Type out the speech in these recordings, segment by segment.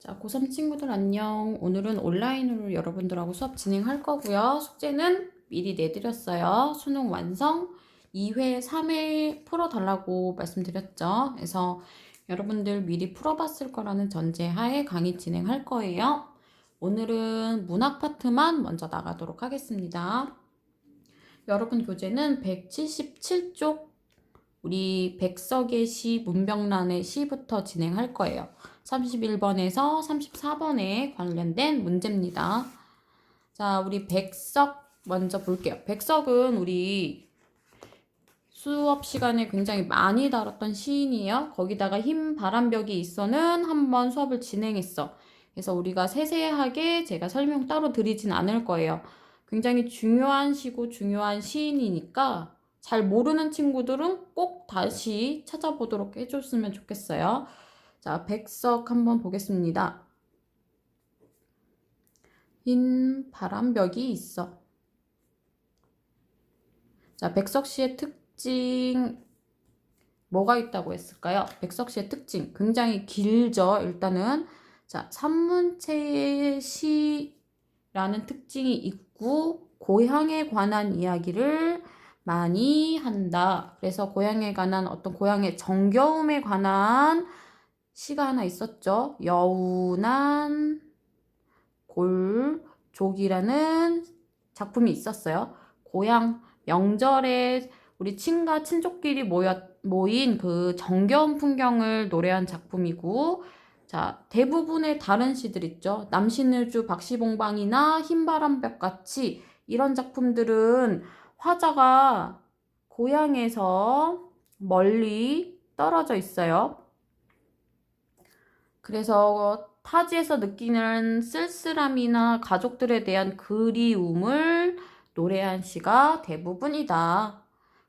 자, 고3 친구들 안녕. 오늘은 온라인으로 여러분들하고 수업 진행할 거고요. 숙제는 미리 내드렸어요. 수능 완성 2회, 3회 풀어달라고 말씀드렸죠. 그래서 여러분들 미리 풀어봤을 거라는 전제하에 강의 진행할 거예요. 오늘은 문학 파트만 먼저 나가도록 하겠습니다. 여러분 교재는 177쪽 우리 백석의 시, 문병란의 시부터 진행할 거예요. 31번에서 34번에 관련된 문제입니다. 자, 우리 백석 먼저 볼게요. 백석은 우리 수업 시간에 굉장히 많이 다뤘던 시인이에요. 거기다가 흰 바람벽이 있어는 한번 수업을 진행했어. 그래서 우리가 세세하게 제가 설명 따로 드리진 않을 거예요. 굉장히 중요한 시고 중요한 시인이니까 잘 모르는 친구들은 꼭 다시 찾아보도록 해줬으면 좋겠어요. 자, 백석 한번 보겠습니다. 흰 바람벽이 있어. 자, 백석 씨의 특징 뭐가 있다고 했을까요? 백석 씨의 특징 굉장히 길죠. 일단은 자, 산문체의 시라는 특징이 있고 고향에 관한 이야기를 많이 한다. 그래서 고향에 관한 어떤 고향의 정겨움에 관한 시가 하나 있었죠. 여운한 골족이라는 작품이 있었어요. 고향 명절에 우리 친가 친족끼리 모인 그 정겨운 풍경을 노래한 작품이고, 자, 대부분의 다른 시들 있죠. 남신을주 박시봉방이나 흰바람벽 같이 이런 작품들은 화자가 고향에서 멀리 떨어져 있어요. 그래서 타지에서 느끼는 쓸쓸함이나 가족들에 대한 그리움을 노래한 시가 대부분이다.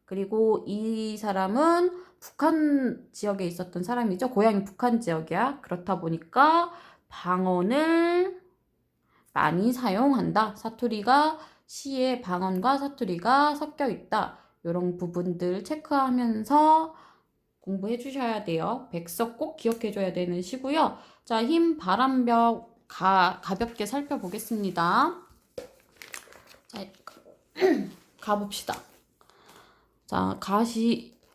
그리고 이 사람은 북한 지역에 있었던 사람이죠. 고향이 북한 지역이야. 그렇다 보니까 방언을 많이 사용한다. 사투리가 시에 방언과 사투리가 섞여 있다. 이런 부분들 체크하면서 공부해 주셔야 돼요. 백석 꼭 기억해 줘야 되는 시고요. 자, 흰 바람벽 가볍게 살펴보겠습니다. 자, 가봅시다. 자,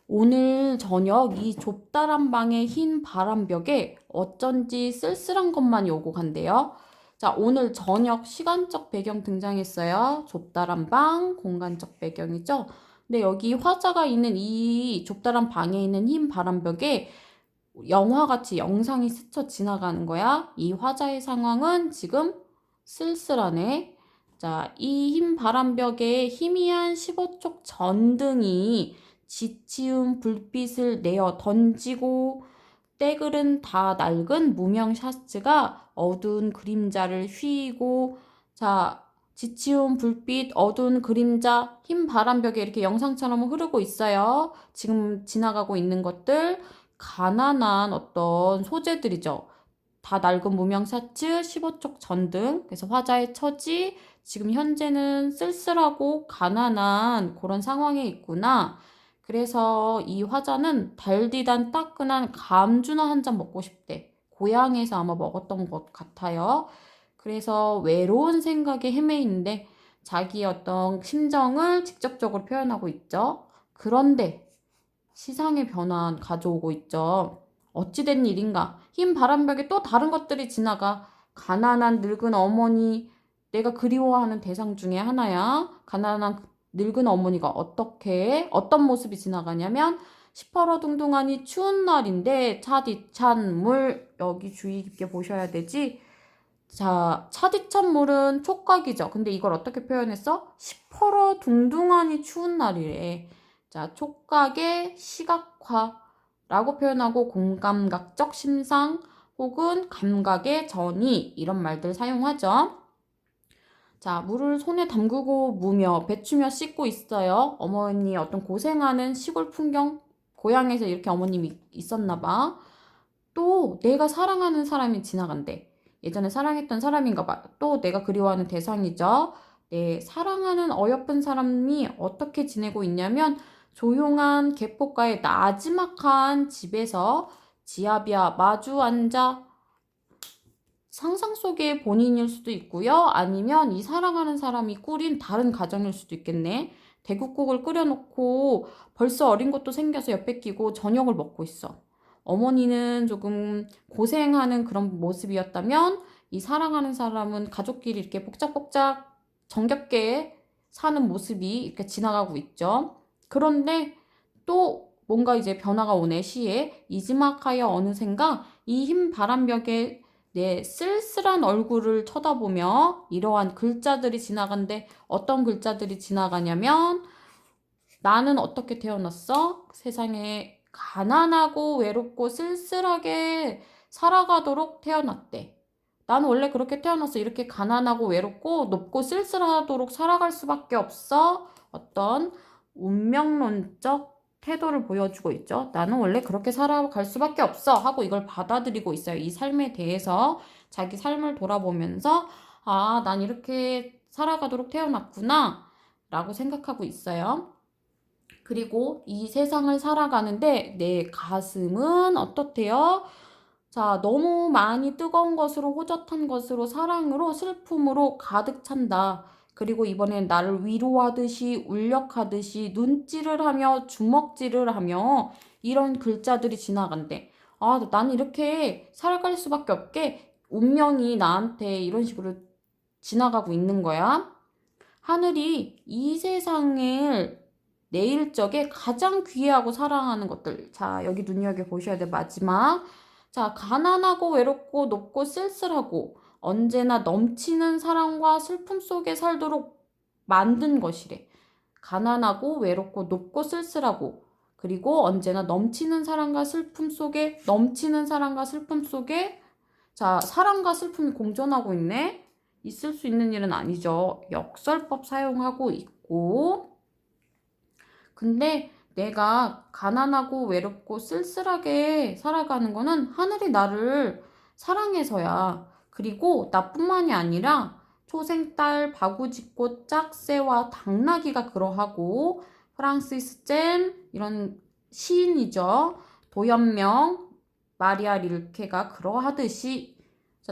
오늘 저녁 이 좁다란 방의 흰 바람벽에 어쩐지 쓸쓸한 것만이 오고 간대요. 자, 오늘 저녁 시간적 배경 등장했어요. 좁다란 방, 공간적 배경이죠. 근데 여기 화자가 있는 이 좁다란 방에 있는 흰 바람벽에 영화같이 영상이 스쳐 지나가는 거야. 이 화자의 상황은 지금 쓸쓸하네. 자, 이 흰 바람벽에 희미한 15쪽 전등이 지치운 불빛을 내어 던지고 때글은 다 낡은 무명 샤츠가 어두운 그림자를 휘고, 자, 지치운 불빛, 어두운 그림자, 흰 바람벽에 이렇게 영상처럼 흐르고 있어요. 지금 지나가고 있는 것들 가난한 어떤 소재들이죠. 다 낡은 무명 샤츠, 15쪽 전등. 그래서 화자의 처지, 지금 현재는 쓸쓸하고 가난한 그런 상황에 있구나. 그래서 이 화자는 달디단 따끈한 감주나 한 잔 먹고 싶대. 고향에서 아마 먹었던 것 같아요. 그래서 외로운 생각에 헤매이는데 자기 어떤 심정을 직접적으로 표현하고 있죠. 그런데 시상의 변화는 가져오고 있죠. 어찌된 일인가? 흰 바람벽에 또 다른 것들이 지나가. 가난한 늙은 어머니, 내가 그리워하는 대상 중에 하나야. 가난한 늙은 어머니가 어떤 모습이 지나가냐면, 시퍼러둥둥하니 추운 날인데 차디찬 물, 여기 주의 깊게 보셔야 되지. 자, 차디찬 물은 촉각이죠. 근데 이걸 어떻게 표현했어? 시퍼러둥둥하니 추운 날이래. 자, 촉각의 시각화라고 표현하고 공감각적 심상 혹은 감각의 전이 이런 말들 사용하죠. 자, 물을 손에 담그고 무며 배추며 씻고 있어요. 어머니 어떤 고생하는 시골 풍경, 고향에서 이렇게 어머님이 있었나 봐. 또 내가 사랑하는 사람이 지나간대. 예전에 사랑했던 사람인가 봐. 또 내가 그리워하는 대상이죠. 내 사랑하는 어여쁜 사람이 어떻게 지내고 있냐면 조용한 개포가의 나지막한 집에서 지아비아 마주 앉아 상상 속의 본인일 수도 있고요. 아니면 이 사랑하는 사람이 꾸린 다른 가정일 수도 있겠네. 대국국을 끓여놓고 벌써 어린 것도 생겨서 옆에 끼고 저녁을 먹고 있어. 어머니는 조금 고생하는 그런 모습이었다면 이 사랑하는 사람은 가족끼리 이렇게 복작복작 정겹게 사는 모습이 이렇게 지나가고 있죠. 그런데 또 뭔가 이제 변화가 오네. 시에 이즈마하여 어느샌가 이 흰 바람벽에 내 쓸쓸한 얼굴을 쳐다보며 이러한 글자들이 지나간데 어떤 글자들이 지나가냐면 나는 어떻게 태어났어? 세상에 가난하고 외롭고 쓸쓸하게 살아가도록 태어났대. 나는 원래 그렇게 태어났어. 이렇게 가난하고 외롭고 높고 쓸쓸하도록 살아갈 수밖에 없어. 어떤 운명론적 태도를 보여주고 있죠. 나는 원래 그렇게 살아갈 수밖에 없어 하고 이걸 받아들이고 있어요. 이 삶에 대해서 자기 삶을 돌아보면서 아, 난 이렇게 살아가도록 태어났구나 라고 생각하고 있어요. 그리고 이 세상을 살아가는데 내 가슴은 어떻대요? 자, 너무 많이 뜨거운 것으로, 호젓한 것으로, 사랑으로, 슬픔으로 가득 찬다. 그리고 이번엔 나를 위로하듯이, 울력하듯이, 눈질을 하며, 주먹질을 하며, 이런 글자들이 지나간대. 아, 나는 이렇게 살아갈 수밖에 없게 운명이 나한테 이런 식으로 지나가고 있는 거야. 하늘이 이 세상을 내일 적에 가장 귀해하고 사랑하는 것들. 자, 여기 눈여겨보셔야 돼. 마지막. 자, 가난하고 외롭고 높고 쓸쓸하고 언제나 넘치는 사랑과 슬픔 속에 살도록 만든 것이래. 가난하고 외롭고 높고 쓸쓸하고 그리고 언제나 넘치는 사랑과 슬픔 속에 넘치는 사랑과 슬픔 속에 자, 사랑과 슬픔이 공존하고 있네. 있을 수 있는 일은 아니죠. 역설법 사용하고 있고 근데 내가 가난하고 외롭고 쓸쓸하게 살아가는 거는 하늘이 나를 사랑해서야. 그리고 나뿐만이 아니라 초생딸, 바구지꽃, 짝새와 당나귀가 그러하고 프랑시스 잼 이런 시인이죠. 도연명, 마리아 릴케가 그러하듯이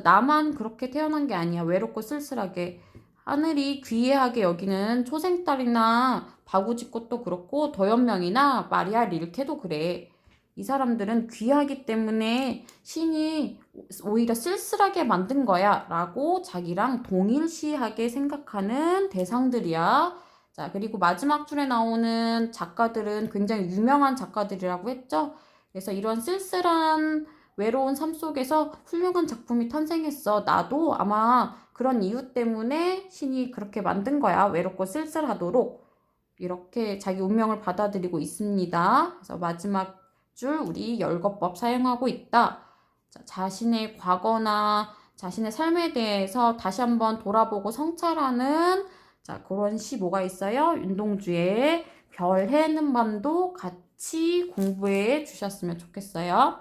나만 그렇게 태어난 게 아니야. 외롭고 쓸쓸하게. 하늘이 귀해하게 여기는 초생딸이나 바구지꽃도 그렇고 도연명이나 마리아 릴케도 그래. 이 사람들은 귀하기 때문에 신이 오히려 쓸쓸하게 만든 거야 라고 자기랑 동일시하게 생각하는 대상들이야. 자, 그리고 마지막 줄에 나오는 작가들은 굉장히 유명한 작가들이라고 했죠. 그래서 이런 쓸쓸한 외로운 삶 속에서 훌륭한 작품이 탄생했어. 나도 아마 그런 이유 때문에 신이 그렇게 만든 거야. 외롭고 쓸쓸하도록. 이렇게 자기 운명을 받아들이고 있습니다. 그래서 마지막 줄 우리 열거법 사용하고 있다. 자, 자신의 과거나 자신의 삶에 대해서 다시 한번 돌아보고 성찰하는 자, 그런 시 뭐가 있어요? 윤동주의 별 해는 밤도 같이 공부해 주셨으면 좋겠어요.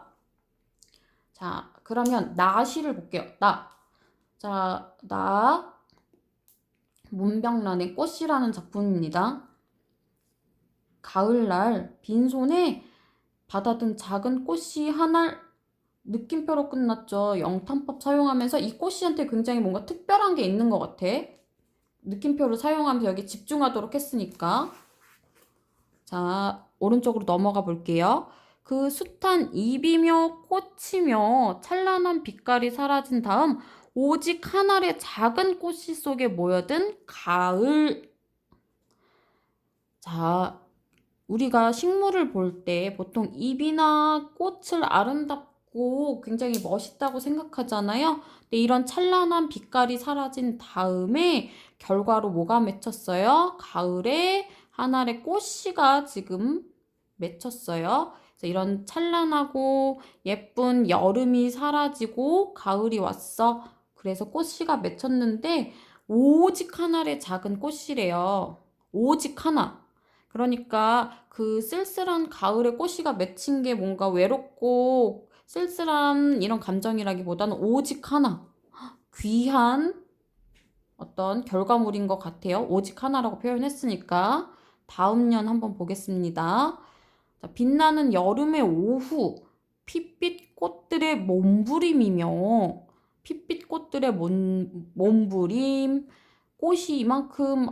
자, 그러면 나 시를 볼게요. 나. 자, 나 문병란의 꽃이라는 작품입니다. 가을날 빈손에 받아든 작은 꽃이 하나 느낌표로 끝났죠. 영탄법 사용하면서 이 꽃이한테 굉장히 뭔가 특별한 게 있는 것 같아. 느낌표를 사용하면서 여기 집중하도록 했으니까. 자, 오른쪽으로 넘어가 볼게요. 그 숱한 잎이며 꽃이며 찬란한 빛깔이 사라진 다음 오직 한 알의 작은 꽃씨 속에 모여든 가을. 자, 우리가 식물을 볼 때 보통 잎이나 꽃을 아름답고 굉장히 멋있다고 생각하잖아요. 근데 이런 찬란한 빛깔이 사라진 다음에 결과로 뭐가 맺혔어요? 가을에 한 알의 꽃씨가 지금 맺혔어요. 그래서 이런 찬란하고 예쁜 여름이 사라지고 가을이 왔어. 그래서 꽃씨가 맺혔는데 오직 한 알의 작은 꽃이래요. 오직 하나. 그러니까 그 쓸쓸한 가을의 꽃이가 맺힌 게 뭔가 외롭고 쓸쓸한 이런 감정이라기보다는 오직 하나. 귀한 어떤 결과물인 것 같아요. 오직 하나라고 표현했으니까. 다음 년 한번 보겠습니다. 자, 빛나는 여름의 오후, 핏빛 꽃들의 몸부림이며 핏빛 꽃 꽃들의 몸부림, 꽃이 이만큼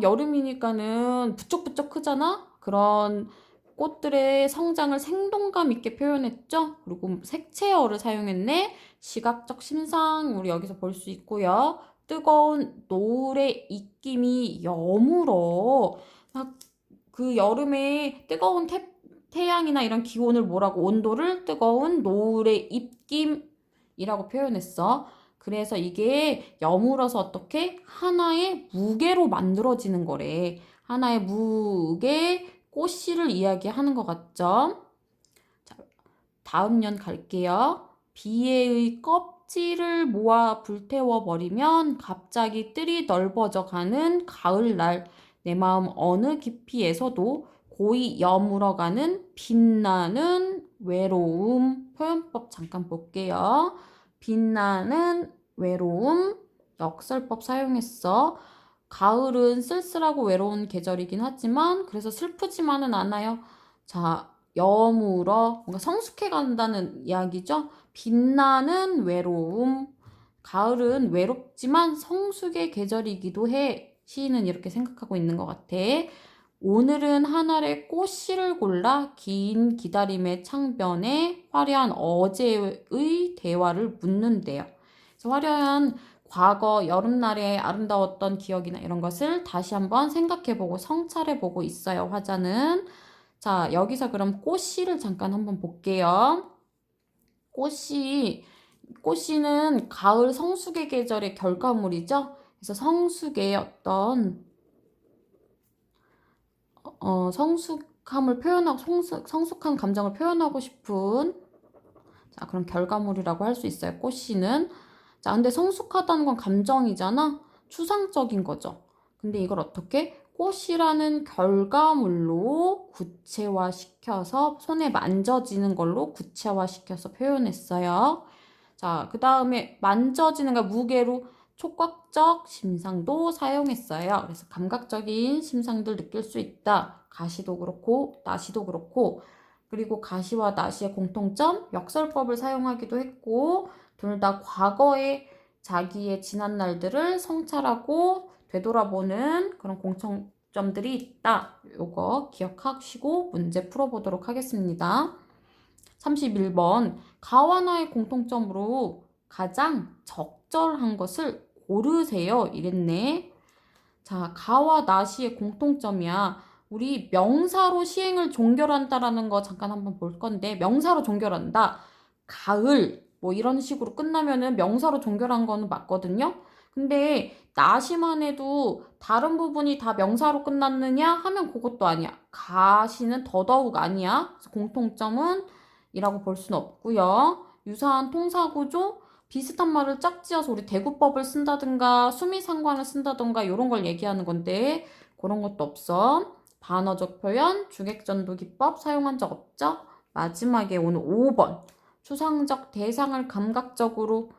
여름이니까는 부쩍부쩍 크잖아? 그런 꽃들의 성장을 생동감 있게 표현했죠? 그리고 색채어를 사용했네. 시각적 심상 우리 여기서 볼 수 있고요. 뜨거운 노을의 입김이 여물어. 막 그 여름에 뜨거운 태양이나 이런 기온을 뭐라고 온도를 뜨거운 노을의 입김이라고 표현했어. 그래서 이게 여물어서 어떻게 하나의 무게로 만들어지는 거래. 하나의 무게 꽃씨를 이야기하는 것 같죠? 자, 다음 년 갈게요. 비애의 껍질을 모아 불태워 버리면 갑자기 뜰이 넓어져 가는 가을날 내 마음 어느 깊이에서도 고이 여물어가는 빛나는 외로움 표현법 잠깐 볼게요. 빛나는 외로움 역설법 사용했어. 가을은 쓸쓸하고 외로운 계절이긴 하지만 그래서 슬프지만은 않아요. 자, 여물어 뭔가 성숙해 간다는 이야기죠. 빛나는 외로움. 가을은 외롭지만 성숙의 계절이기도 해. 시인은 이렇게 생각하고 있는 것 같아. 오늘은 한 알의 꽃씨를 골라 긴 기다림의 창변에 화려한 어제의 대화를 묻는데요. 그래서 화려한 과거 여름날에 아름다웠던 기억이나 이런 것을 다시 한번 생각해보고 성찰해보고 있어요, 화자는. 자, 여기서 그럼 꽃씨를 잠깐 한번 볼게요. 꽃씨는 가을 성숙의 계절의 결과물이죠. 그래서 성숙의 어떤 성숙함을 표현하고 성숙한 감정을 표현하고 싶은 자, 그런 결과물이라고 할 수 있어요. 꽃씨는. 자, 근데 성숙하다는 건 감정이잖아. 추상적인 거죠. 근데 이걸 어떻게? 꽃이라는 결과물로 구체화시켜서 손에 만져지는 걸로 구체화시켜서 표현했어요. 자, 그 다음에 만져지는 거 무게로 촉각적 심상도 사용했어요. 그래서 감각적인 심상들 느낄 수 있다. 가시도 그렇고 나시도 그렇고 그리고 가시와 나시의 공통점 역설법을 사용하기도 했고 둘 다 과거의 자기의 지난 날들을 성찰하고 되돌아보는 그런 공통점들이 있다. 요거 기억하시고 문제 풀어보도록 하겠습니다. 31번 가와 나의 공통점으로 가장 적절한 것을 고르세요. 이랬네. 자, 가와 나시의 공통점이야. 우리 명사로 시행을 종결한다라는 거 잠깐 한번 볼 건데 명사로 종결한다. 가을 뭐 이런 식으로 끝나면은 명사로 종결한 거는 맞거든요. 근데 나시만 해도 다른 부분이 다 명사로 끝났느냐 하면 그것도 아니야. 가시는 더더욱 아니야. 그래서 공통점은 이라고 볼 수는 없고요. 유사한 통사구조 비슷한 말을 짝지어서 우리 대구법을 쓴다든가 수미상관을 쓴다든가 이런 걸 얘기하는 건데 그런 것도 없어. 반어적 표현, 주객전도 기법 사용한 적 없죠? 마지막에 오늘 5번 추상적 대상을 감각적으로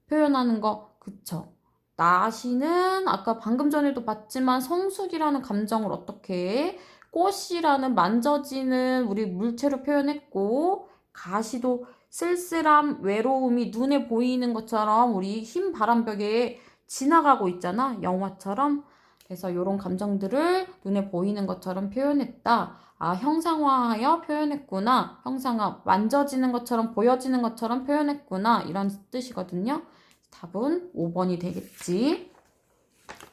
표현하는 거 그쵸? 나시는 아까 방금 전에도 봤지만 성숙이라는 감정을 어떻게 해? 꽃이라는 만져지는 우리 물체로 표현했고 가시도 쓸쓸함, 외로움이 눈에 보이는 것처럼 우리 흰 바람벽에 지나가고 있잖아. 영화처럼. 그래서 이런 감정들을 눈에 보이는 것처럼 표현했다. 아, 형상화하여 표현했구나. 형상화, 만져지는 것처럼 보여지는 것처럼 표현했구나. 이런 뜻이거든요. 답은 5번이 되겠지.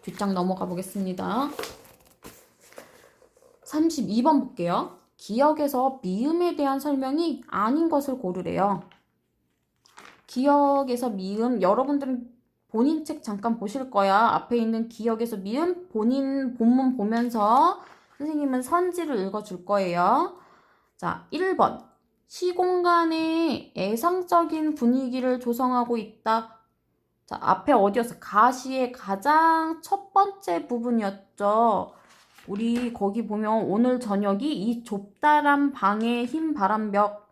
뒷장 넘어가 보겠습니다. 32번 볼게요. 기억에서 미음에 대한 설명이 아닌 것을 고르래요. 기억에서 미음, 여러분들은 본인 책 잠깐 보실 거야. 앞에 있는 기억에서 미음, 본인 본문 보면서 선생님은 선지를 읽어줄 거예요. 자, 1번. 시공간에 애상적인 분위기를 조성하고 있다. 자, 앞에 어디였어? 가시의 가장 첫 번째 부분이었죠. 우리 거기 보면 오늘 저녁이 이 좁다란 방의 흰 바람벽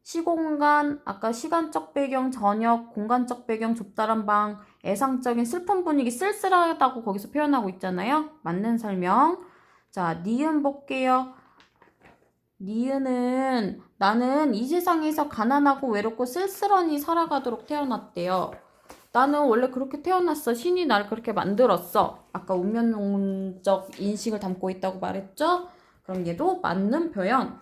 시공간 아까 시간적 배경 저녁 공간적 배경 좁다란 방 애상적인 슬픈 분위기 쓸쓸하다고 거기서 표현하고 있잖아요. 맞는 설명. 자, 니은 볼게요. 니은은 나는 이 세상에서 가난하고 외롭고 쓸쓸하니 살아가도록 태어났대요. 나는 원래 그렇게 태어났어. 신이 날 그렇게 만들었어. 아까 운명론적 인식을 담고 있다고 말했죠? 그럼 얘도 맞는 표현.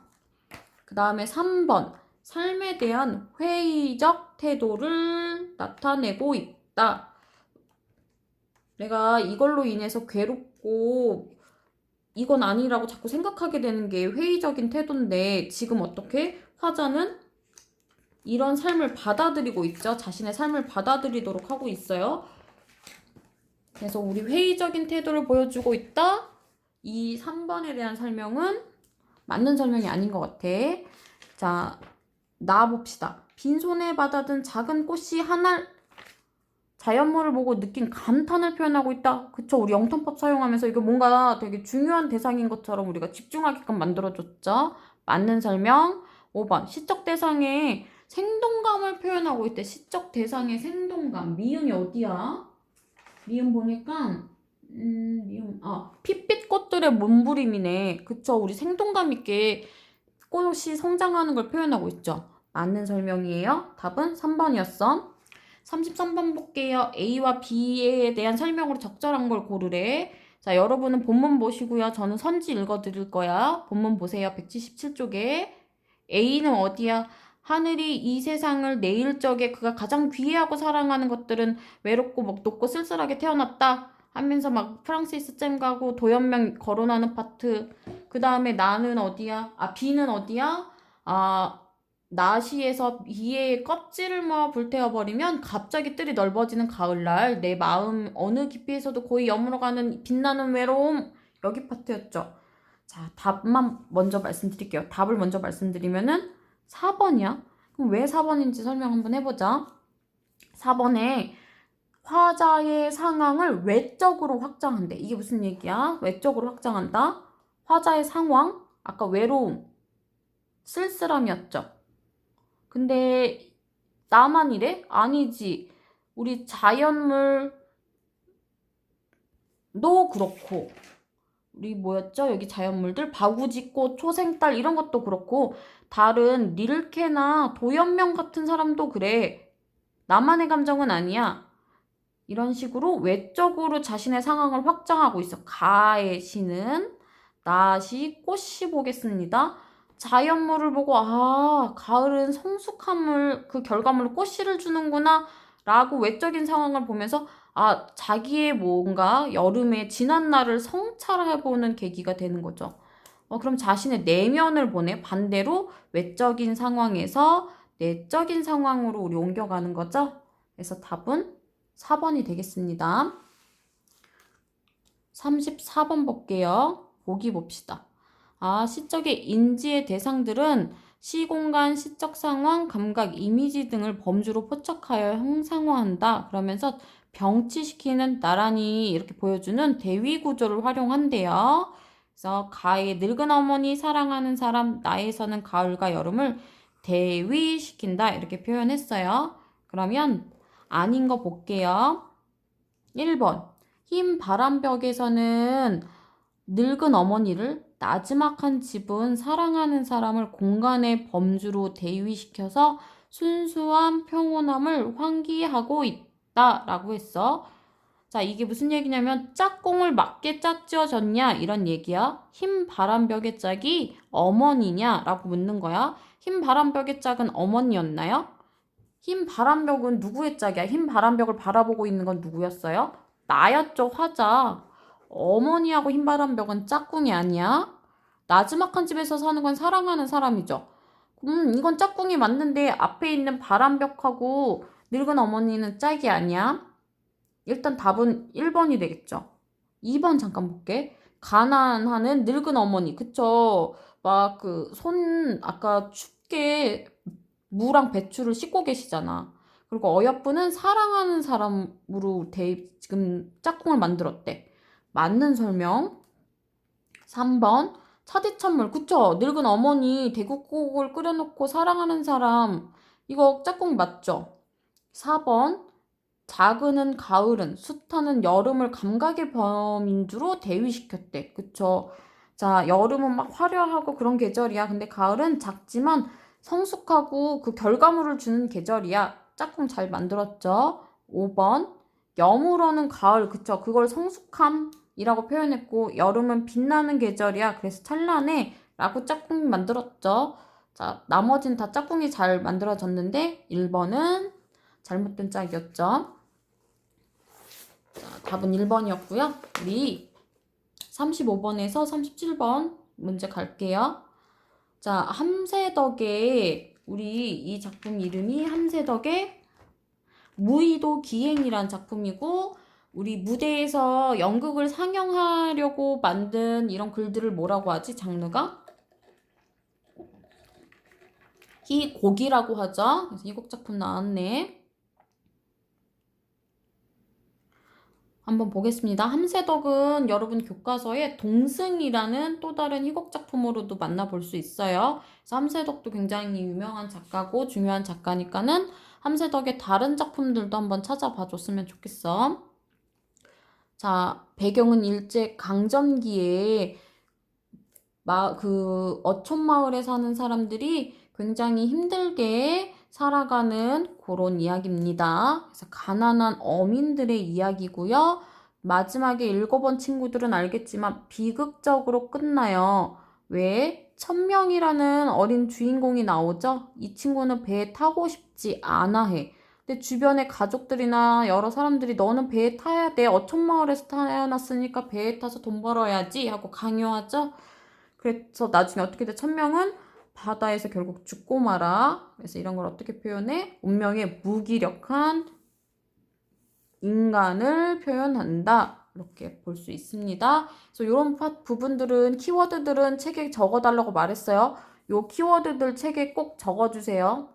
그 다음에 3번. 삶에 대한 회의적 태도를 나타내고 있다. 내가 이걸로 인해서 괴롭고 이건 아니라고 자꾸 생각하게 되는 게 회의적인 태도인데 지금 어떻게? 화자는 이런 삶을 받아들이고 있죠. 자신의 삶을 받아들이도록 하고 있어요. 그래서 우리 회의적인 태도를 보여주고 있다. 이 3번에 대한 설명은 맞는 설명이 아닌 것 같아. 자, 나와봅시다. 빈손에 받아든 작은 꽃이 하나 자연물을 보고 느낀 감탄을 표현하고 있다. 그쵸? 우리 영턴법 사용하면서 이게 뭔가 되게 중요한 대상인 것처럼 우리가 집중하게끔 만들어줬죠. 맞는 설명. 5번. 시적 대상의 생동감을 표현하고 있대. 시적 대상의 생동감. 미음이 어디야? 미음 보니까 미음 핏빛 꽃들의 몸부림이네. 그쵸? 우리 생동감 있게 꽃이 성장하는 걸 표현하고 있죠. 맞는 설명이에요. 답은 3번이었어. 33번 볼게요. A와 B에 대한 설명으로 적절한 걸 고르래. 자, 여러분은 본문 보시고요. 저는 선지 읽어드릴 거야. 본문 보세요. 177쪽에. A는 어디야? 하늘이 이 세상을 내일 적에 그가 가장 귀해하고 사랑하는 것들은 외롭고 먹독고 쓸쓸하게 태어났다. 하면서 막 프랑시스 잼 가고 도연명 거론하는 파트. 그 다음에 나는 어디야? B는 어디야? 나시에서 비의 껍질을 모아 불태워버리면 갑자기 뜰이 넓어지는 가을날 내 마음 어느 깊이에서도 거의 여물어가는 빛나는 외로움. 여기 파트였죠. 자, 답만 먼저 말씀드릴게요. 답을 먼저 말씀드리면은 4번이야. 그럼 왜 4번인지 설명 한번 해보자. 4번에 화자의 상황을 외적으로 확장한대. 이게 무슨 얘기야? 외적으로 확장한다. 화자의 상황, 아까 외로움, 쓸쓸함이었죠. 근데 나만 이래? 아니지. 우리 자연물도 그렇고 우리 뭐였죠? 여기 자연물들 바구지꽃, 초생달 이런 것도 그렇고 다른 릴케나 도연명 같은 사람도 그래. 나만의 감정은 아니야. 이런 식으로 외적으로 자신의 상황을 확장하고 있어. 가의 시는 나시 꽃이 보겠습니다. 자연물을 보고 가을은 성숙함을 그 결과물로 꽃씨를 주는구나 라고 외적인 상황을 보면서 자기의 뭔가 여름의 지난 날을 성찰해보는 계기가 되는 거죠. 그럼 자신의 내면을 보내. 반대로 외적인 상황에서 내적인 상황으로 우리 옮겨가는 거죠. 그래서 답은 4번이 되겠습니다. 34번 볼게요. 보기 봅시다. 시적의 인지의 대상들은 시공간, 시적 상황, 감각, 이미지 등을 범주로 포착하여 형상화한다. 그러면서 병치시키는 나란히 이렇게 보여주는 대위 구조를 활용한대요. 그래서 가의 늙은 어머니, 사랑하는 사람, 나에서는 가을과 여름을 대위시킨다. 이렇게 표현했어요. 그러면 아닌 거 볼게요. 1번. 흰 바람벽에서는 늙은 어머니를 나지막한 집은 사랑하는 사람을 공간의 범주로 대위시켜서 순수한 평온함을 환기하고 있다라고 했어. 자, 이게 무슨 얘기냐면 짝꿍을 맞게 짝지어졌냐 이런 얘기야. 흰 바람벽의 짝이 어머니냐라고 묻는 거야. 흰 바람벽의 짝은 어머니였나요? 흰 바람벽은 누구의 짝이야? 흰 바람벽을 바라보고 있는 건 누구였어요? 나였죠, 화자. 어머니하고 흰 바람벽은 짝꿍이 아니야. 나지막한 집에서 사는 건 사랑하는 사람이죠. 이건 짝꿍이 맞는데 앞에 있는 바람벽하고 늙은 어머니는 짝이 아니야. 일단 답은 1번이 되겠죠. 2번 잠깐 볼게. 가난하는 늙은 어머니. 그쵸? 막 아까 춥게 무랑 배추를 씻고 계시잖아. 그리고 어여쁘는 사랑하는 사람으로 지금 짝꿍을 만들었대. 맞는 설명. 3번. 차디찬물. 그쵸? 늙은 어머니 대국국을 끓여놓고 사랑하는 사람. 이거 짝꿍 맞죠? 4번. 작은은 가을은, 숱하는 여름을 감각의 범인주로 대위시켰대. 그쵸? 자, 여름은 막 화려하고 그런 계절이야. 근데 가을은 작지만 성숙하고 그 결과물을 주는 계절이야. 짝꿍 잘 만들었죠? 5번 여물어는 가을. 그쵸? 그걸 성숙함이라고 표현했고 여름은 빛나는 계절이야. 그래서 찬란해 라고 짝꿍이 만들었죠. 자, 나머지는 다 짝꿍이 잘 만들어졌는데 1번은 잘못된 짝이었죠. 자, 답은 1번이었고요. 우리 35번에서 37번 문제 갈게요. 자, 함세덕의 우리 이 작품 이름이 함세덕의 무의도 기행이란 작품이고 우리 무대에서 연극을 상영하려고 만든 이런 글들을 뭐라고 하지? 장르가? 희곡이라고 하죠. 그래서 희곡 작품 나왔네. 한번 보겠습니다. 함세덕은 여러분 교과서에 동승이라는 또 다른 희곡 작품으로도 만나볼 수 있어요. 그래서 함세덕도 굉장히 유명한 작가고 중요한 작가니까는 함세덕의 다른 작품들도 한번 찾아봐 줬으면 좋겠어. 자, 배경은 일제 강점기에 그 어촌마을에 사는 사람들이 굉장히 힘들게 살아가는 그런 이야기입니다. 그래서 가난한 어민들의 이야기고요. 마지막에 읽어본 친구들은 알겠지만 비극적으로 끝나요. 왜? 천명이라는 어린 주인공이 나오죠? 이 친구는 배에 타고 싶지 않아 해. 근데 주변의 가족들이나 여러 사람들이 너는 배에 타야 돼. 어촌마을에서 태어났으니까 배에 타서 돈 벌어야지 하고 강요하죠? 그래서 나중에 어떻게 돼? 천명은 바다에서 결국 죽고 말아. 그래서 이런 걸 어떻게 표현해? 운명의 무기력한 인간을 표현한다. 이렇게 볼 수 있습니다. 그래서 이런 부분들은 키워드들은 책에 적어달라고 말했어요. 요 키워드들 책에 꼭 적어주세요.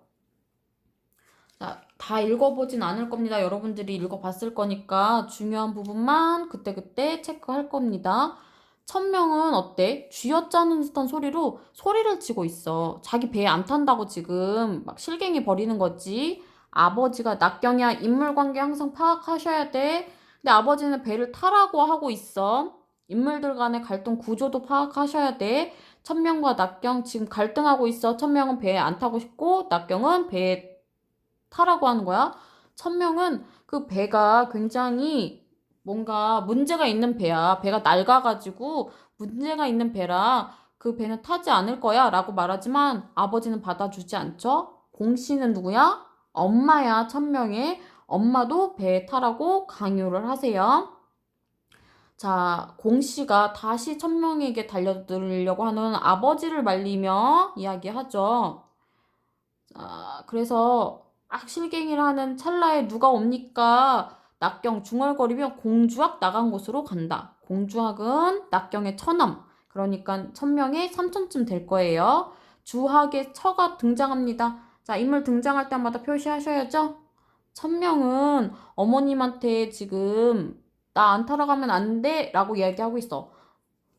자, 다 읽어보진 않을 겁니다. 여러분들이 읽어봤을 거니까 중요한 부분만 그때그때 체크할 겁니다. 천명은 어때? 쥐어짜는 듯한 소리로 소리를 치고 있어. 자기 배에 안 탄다고 지금 막 실갱이 버리는 거지. 아버지가 낙경이야. 인물관계 항상 파악하셔야 돼. 근데 아버지는 배를 타라고 하고 있어. 인물들 간의 갈등 구조도 파악하셔야 돼. 천명과 낙경 지금 갈등하고 있어. 천명은 배에 안 타고 싶고 낙경은 배에 타라고 하는 거야. 천명은 그 배가 굉장히 뭔가 문제가 있는 배야. 배가 낡아가지고 문제가 있는 배라 그 배는 타지 않을 거야 라고 말하지만 아버지는 받아주지 않죠. 공씨는 누구야? 엄마야. 천명의 엄마도 배에 타라고 강요를 하세요. 자, 공씨가 다시 천명에게 달려들려고 하는 아버지를 말리며 이야기하죠. 자, 그래서 실갱이를 하는 찰나에 누가 옵니까? 낙경 중얼거리며 공주학 나간 곳으로 간다. 공주학은 낙경의 처남. 그러니까 천명의 삼촌쯤 될 거예요. 주학의 처가 등장합니다. 자, 인물 등장할 때마다 표시하셔야죠. 천명은 어머님한테 지금 나 안 타러 가면 안 돼 라고 이야기하고 있어.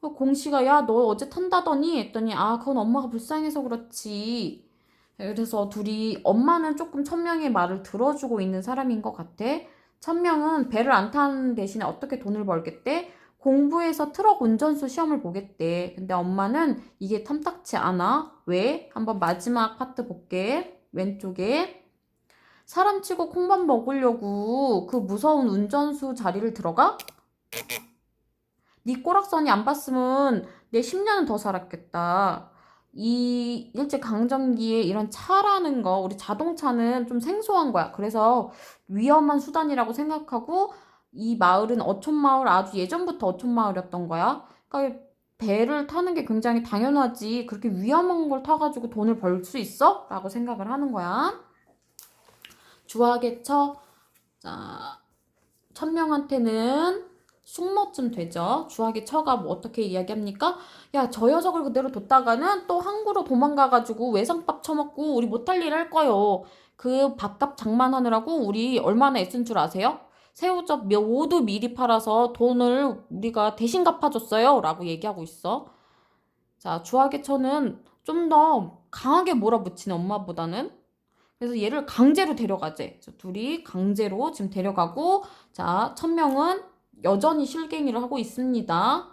공씨가 야, 너 어제 탄다더니 했더니 아, 그건 엄마가 불쌍해서 그렇지. 그래서 둘이 엄마는 조금 천명의 말을 들어주고 있는 사람인 것 같아. 천명은 배를 안 타는 대신에 어떻게 돈을 벌겠대? 공부해서 트럭 운전수 시험을 보겠대. 근데 엄마는 이게 탐탁치 않아. 왜? 한번 마지막 파트 볼게. 왼쪽에. 사람 치고 콩밥 먹으려고 그 무서운 운전수 자리를 들어가? 네 꼬락서니 안 봤으면 내 10년은 더 살았겠다. 이 일제강점기에 이런 차라는 거, 우리 자동차는 좀 생소한 거야. 그래서 위험한 수단이라고 생각하고 이 마을은 어촌마을 아주 예전부터 어촌마을이었던 거야. 그러니까 배를 타는 게 굉장히 당연하지. 그렇게 위험한 걸 타가지고 돈을 벌 수 있어? 라고 생각을 하는 거야. 주하게쳐. 자, 천명한테는 숙모쯤 되죠. 주하게 처가 뭐 어떻게 이야기합니까? 야, 저 녀석을 그대로 뒀다가는 또 항구로 도망가가지고 외상밥 처먹고 우리 못할 일 할 거요. 그 밥값 장만하느라고 우리 얼마나 애쓴 줄 아세요? 새우젓 모두 미리 팔아서 돈을 우리가 대신 갚아줬어요. 라고 얘기하고 있어. 자, 주하게 처는 좀 더 강하게 몰아붙이는 엄마보다는 그래서 얘를 강제로 데려가재. 그래서 둘이 강제로 지금 데려가고, 자, 천명은 여전히 실갱이를 하고 있습니다.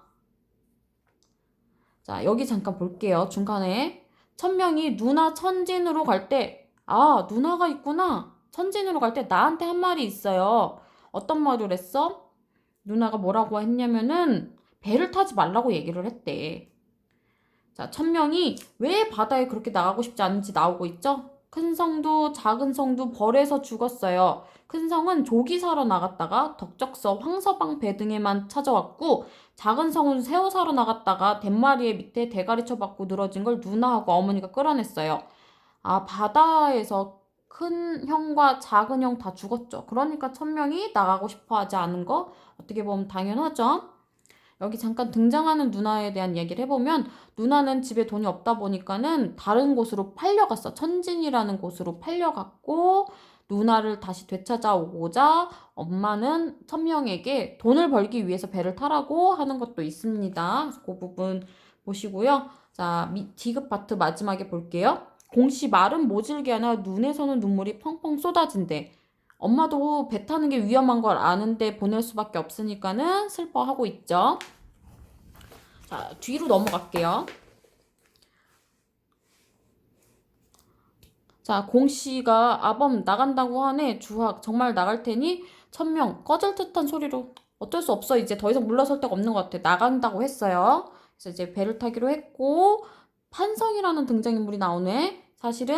자, 여기 잠깐 볼게요. 중간에. 천명이 누나 천진으로 갈 때, 아, 누나가 있구나. 천진으로 갈 때 나한테 한 말이 있어요. 어떤 말을 했어? 누나가 뭐라고 했냐면은 배를 타지 말라고 얘기를 했대. 자, 천명이 왜 바다에 그렇게 나가고 싶지 않은지 나오고 있죠? 큰 성도 작은 성도 벌에서 죽었어요. 큰 성은 조기 사러 나갔다가 덕적서 황서방 배 등에만 찾아왔고, 작은 성은 새우 사러 나갔다가 뱃마리에 밑에 대가리 쳐박고 늘어진 걸 누나하고 어머니가 끌어냈어요. 아, 바다에서 큰 형과 작은 형 다 죽었죠. 그러니까 천명이 나가고 싶어 하지 않은 거 어떻게 보면 당연하죠. 여기 잠깐 등장하는 누나에 대한 얘기를 해보면, 누나는 집에 돈이 없다 보니까는 다른 곳으로 팔려갔어. 천진이라는 곳으로 팔려갔고, 누나를 다시 되찾아오고자 엄마는 천명에게 돈을 벌기 위해서 배를 타라고 하는 것도 있습니다. 그래서 그 부분 보시고요. 자, 디귿 파트 마지막에 볼게요. 공씨 말은 모질게 하나 눈에서는 눈물이 펑펑 쏟아진대. 엄마도 배 타는 게 위험한 걸 아는데 보낼 수밖에 없으니까는 슬퍼하고 있죠. 자, 뒤로 넘어갈게요. 자, 공씨가 아범 나간다고 하네. 주학 정말 나갈 테니? 천명 꺼질 듯한 소리로 어쩔 수 없어. 이제 더 이상 물러설 데가 없는 것 같아. 나간다고 했어요. 그래서 이제 배를 타기로 했고, 판성이라는 등장인물이 나오네. 사실은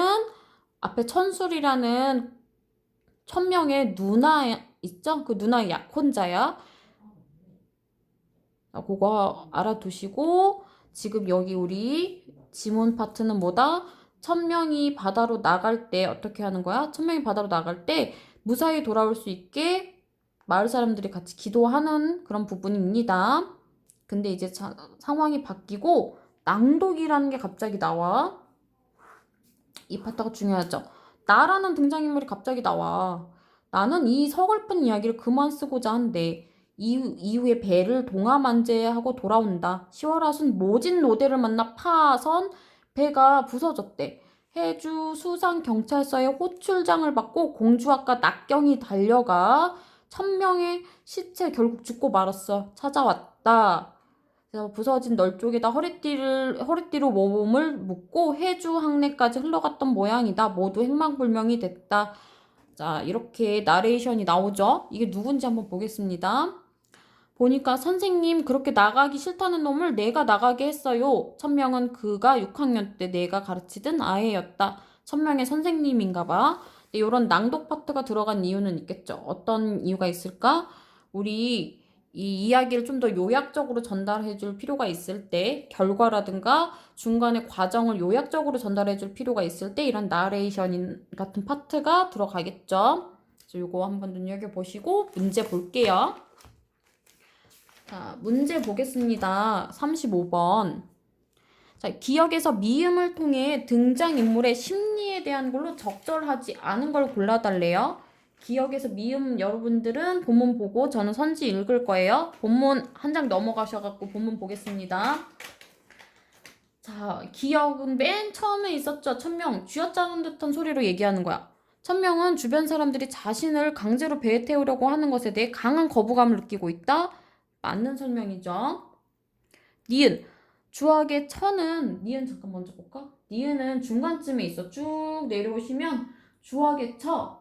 앞에 천술이라는 천명의 누나 있죠? 그 누나 약혼자야. 그거 알아두시고, 지금 여기 우리 지문 파트는 뭐다? 천명이 바다로 나갈 때 어떻게 하는 거야? 천명이 바다로 나갈 때 무사히 돌아올 수 있게 마을 사람들이 같이 기도하는 그런 부분입니다. 근데 이제 상황이 바뀌고 낭독이라는 게 갑자기 나와. 이 파트가 중요하죠. 나라는 등장인물이 갑자기 나와. 나는 이 서글픈 이야기를 그만 쓰고자 한데 이후에 배를 동아만재하고 돌아온다. 10월 하순 모진 노대를 만나 파선 배가 부서졌대. 해주 수상경찰서에 호출장을 받고 공주아까 낙경이 달려가 천명의 시체 결국 죽고 말았어. 찾아왔다. 그래서 부서진 널 쪽에다 허리띠로 몸을 묶고 해주 항내까지 흘러갔던 모양이다. 모두 행방불명이 됐다. 자, 이렇게 나레이션이 나오죠. 이게 누군지 한번 보겠습니다. 보니까 선생님 그렇게 나가기 싫다는 놈을 내가 나가게 했어요. 천명은 그가 6학년 때 내가 가르치던 아이였다. 천명의 선생님인가 봐. 이런 낭독 파트가 들어간 이유는 있겠죠. 어떤 이유가 있을까? 우리 이 이야기를 좀 더 요약적으로 전달해 줄 필요가 있을 때, 결과라든가 중간에 과정을 요약적으로 전달해 줄 필요가 있을 때 이런 나레이션 같은 파트가 들어가겠죠. 그래서 이거 한번 눈여겨보시고 문제 볼게요. 자, 문제 보겠습니다. 35번. 자, 기억에서 미음을 통해 등장인물의 심리에 대한 걸로 적절하지 않은 걸 골라달래요. 기억에서 미음 여러분들은 본문 보고 저는 선지 읽을 거예요. 본문 한 장 넘어가셔갖고 본문 보겠습니다. 자, 기억은 맨 처음에 있었죠. 천명, 쥐어짜는 듯한 소리로 얘기하는 거야. 천명은 주변 사람들이 자신을 강제로 배에 태우려고 하는 것에 대해 강한 거부감을 느끼고 있다. 맞는 설명이죠. 니은, 주악의 천은, 니은 잠깐 먼저 볼까? 니은은 중간쯤에 있어. 쭉 내려오시면 주악의 처,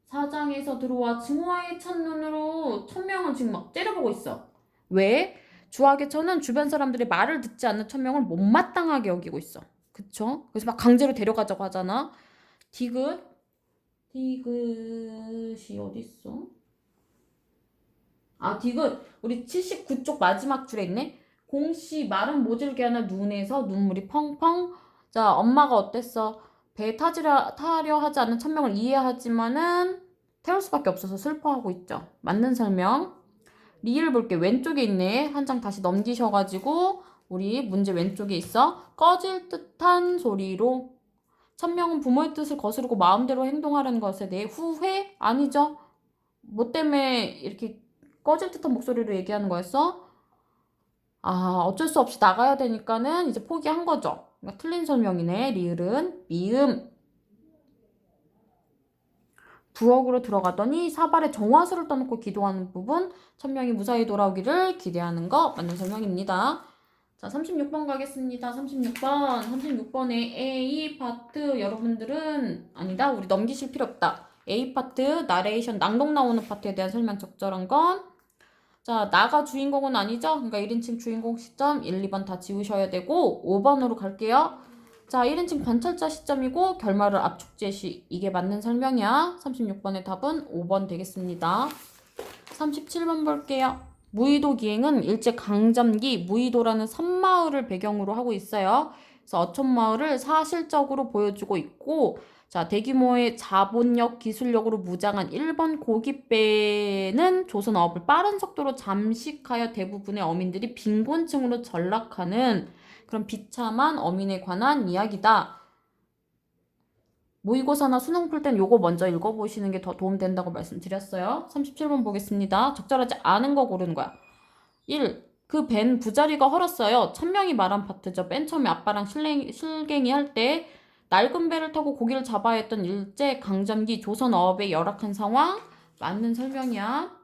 사장에서 들어와 증오의 첫눈으로 천명은 지금 막 째려보고 있어. 왜? 주악의 처는 주변 사람들이 말을 듣지 않는 천명을 못마땅하게 여기고 있어. 그쵸? 그래서 막 강제로 데려가자고 하잖아. 디귿이 어딨어? 아, 디귿. 우리 79쪽 마지막 줄에 있네. 공씨 말은 모질게 하나 눈에서 눈물이 펑펑. 자, 엄마가 어땠어? 배 타려 하지 않는 천명을 이해하지만은 태울 수밖에 없어서 슬퍼하고 있죠. 맞는 설명. 리를 볼게. 왼쪽에 있네. 한 장 다시 넘기셔가지고 우리 문제 왼쪽에 있어. 꺼질 듯한 소리로. 천명은 부모의 뜻을 거스르고 마음대로 행동하려는 것에 대해 후회? 아니죠. 뭐 때문에 이렇게 꺼질 듯한 목소리로 얘기하는 거였어? 아, 어쩔 수 없이 나가야 되니까는 이제 포기한 거죠. 그러니까 틀린 설명이네. 리을은 미음. 부엌으로 들어가더니 사발에 정화수를 떠놓고 기도하는 부분, 천명이 무사히 돌아오기를 기대하는 거 맞는 설명입니다. 자, 36번 가겠습니다. 36번에 A 파트 여러분들은 아니다. 우리 넘기실 필요 없다. A 파트, 나레이션, 낭독 나오는 파트에 대한 설명 적절한 건. 자, 나가 주인공은 아니죠? 그러니까 1인칭 주인공 시점 1, 2번 다 지우셔야 되고 5번으로 갈게요. 자, 1인칭 관찰자 시점이고 결말을 압축 제시. 이게 맞는 설명이야. 36번의 답은 5번 되겠습니다. 37번 볼게요. 무의도 기행은 일제 강점기 무의도라는 섬마을을 배경으로 하고 있어요. 그래서 어촌마을을 사실적으로 보여주고 있고, 자, 대규모의 자본력, 기술력으로 무장한 일본 고깃배는 조선 어업을 빠른 속도로 잠식하여 대부분의 어민들이 빈곤층으로 전락하는 그런 비참한 어민에 관한 이야기다. 모의고사나 수능 풀 땐 요거 먼저 읽어보시는 게 더 도움된다고 말씀드렸어요. 37번 보겠습니다. 적절하지 않은 거 고르는 거야. 1. 그 벤 부자리가 헐었어요. 천명이 말한 파트죠. 맨 처음에 아빠랑 실갱이 할 때 낡은 배를 타고 고기를 잡아야 했던 일제 강점기 조선 어업의 열악한 상황. 맞는 설명이야.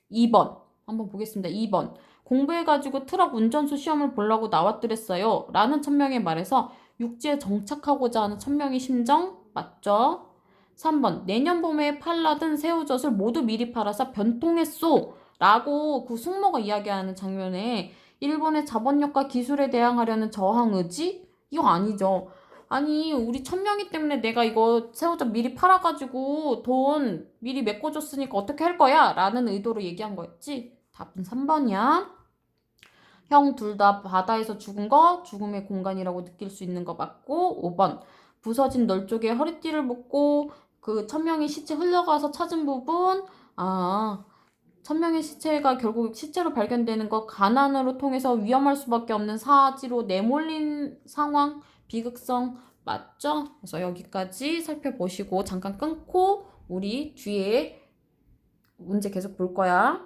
2번. 한번 보겠습니다. 2번. 공부해가지고 트럭 운전수 시험을 보려고 나왔더랬어요. 라는 천명의 말에서 육지에 정착하고자 하는 천명의 심정 맞죠? 3번. 내년 봄에 팔라던 새우젓을 모두 미리 팔아서 변통했소. 라고 그 숙모가 이야기하는 장면에 일본의 자본력과 기술에 대항하려는 저항 의지? 이거 아니죠. 아니 우리 천명이 때문에 내가 이거 새우젓 미리 팔아가지고 돈 미리 메꿔줬으니까 어떻게 할 거야? 라는 의도로 얘기한 거였지. 답은 3번이야. 형 둘 다 바다에서 죽은 거 죽음의 공간이라고 느낄 수 있는 거 맞고 5번 부서진 널 쪽에 허리띠를 묶고 그 천명이 시체 흘러가서 찾은 부분 천명의 시체가 결국 시체로 발견되는 거 가난으로 통해서 위험할 수밖에 없는 사지로 내몰린 상황 비극성 맞죠? 그래서 여기까지 살펴보시고 잠깐 끊고 우리 뒤에 문제 계속 볼 거야.